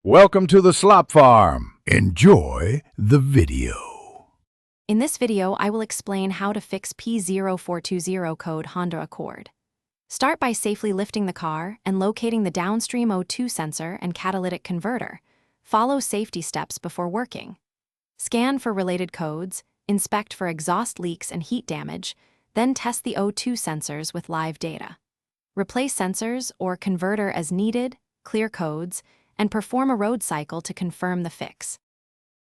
Welcome to the Slop Farm. Enjoy the video. In this video, I will explain how to fix P0420 code Honda Accord. Start by safely lifting the car and locating the downstream O2 sensor and catalytic converter. Follow safety steps before working. Scan for related codes, inspect for exhaust leaks and heat damage, then test the O2 sensors with live data. Replace sensors or converter as needed, clear codes, and perform a road cycle to confirm the fix.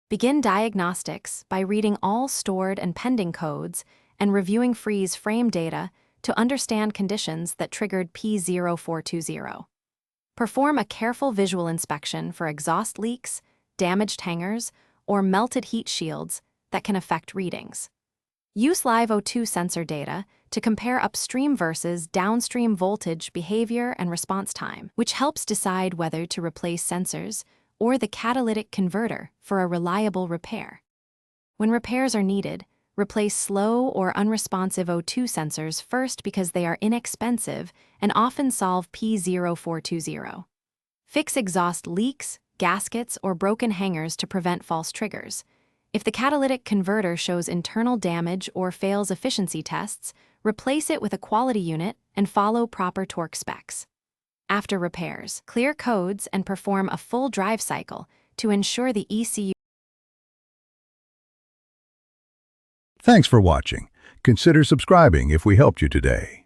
Begin diagnostics by reading all stored and pending codes and reviewing freeze frame data to understand conditions that triggered P0420. Perform a careful visual inspection for exhaust leaks, damaged hangers, or melted heat shields that can affect readings. Use live O2 sensor data to compare upstream versus downstream voltage behavior and response time, which helps decide whether to replace sensors or the catalytic converter for a reliable repair. When repairs are needed, replace slow or unresponsive O2 sensors first because they are inexpensive and often solve P0420. Fix exhaust leaks, gaskets, or broken hangers to prevent false triggers. If the catalytic converter shows internal damage or fails efficiency tests, replace it with a quality unit and follow proper torque specs. After repairs, clear codes and perform a full drive cycle to ensure the ECU. Thanks for watching. Consider subscribing if we helped you today.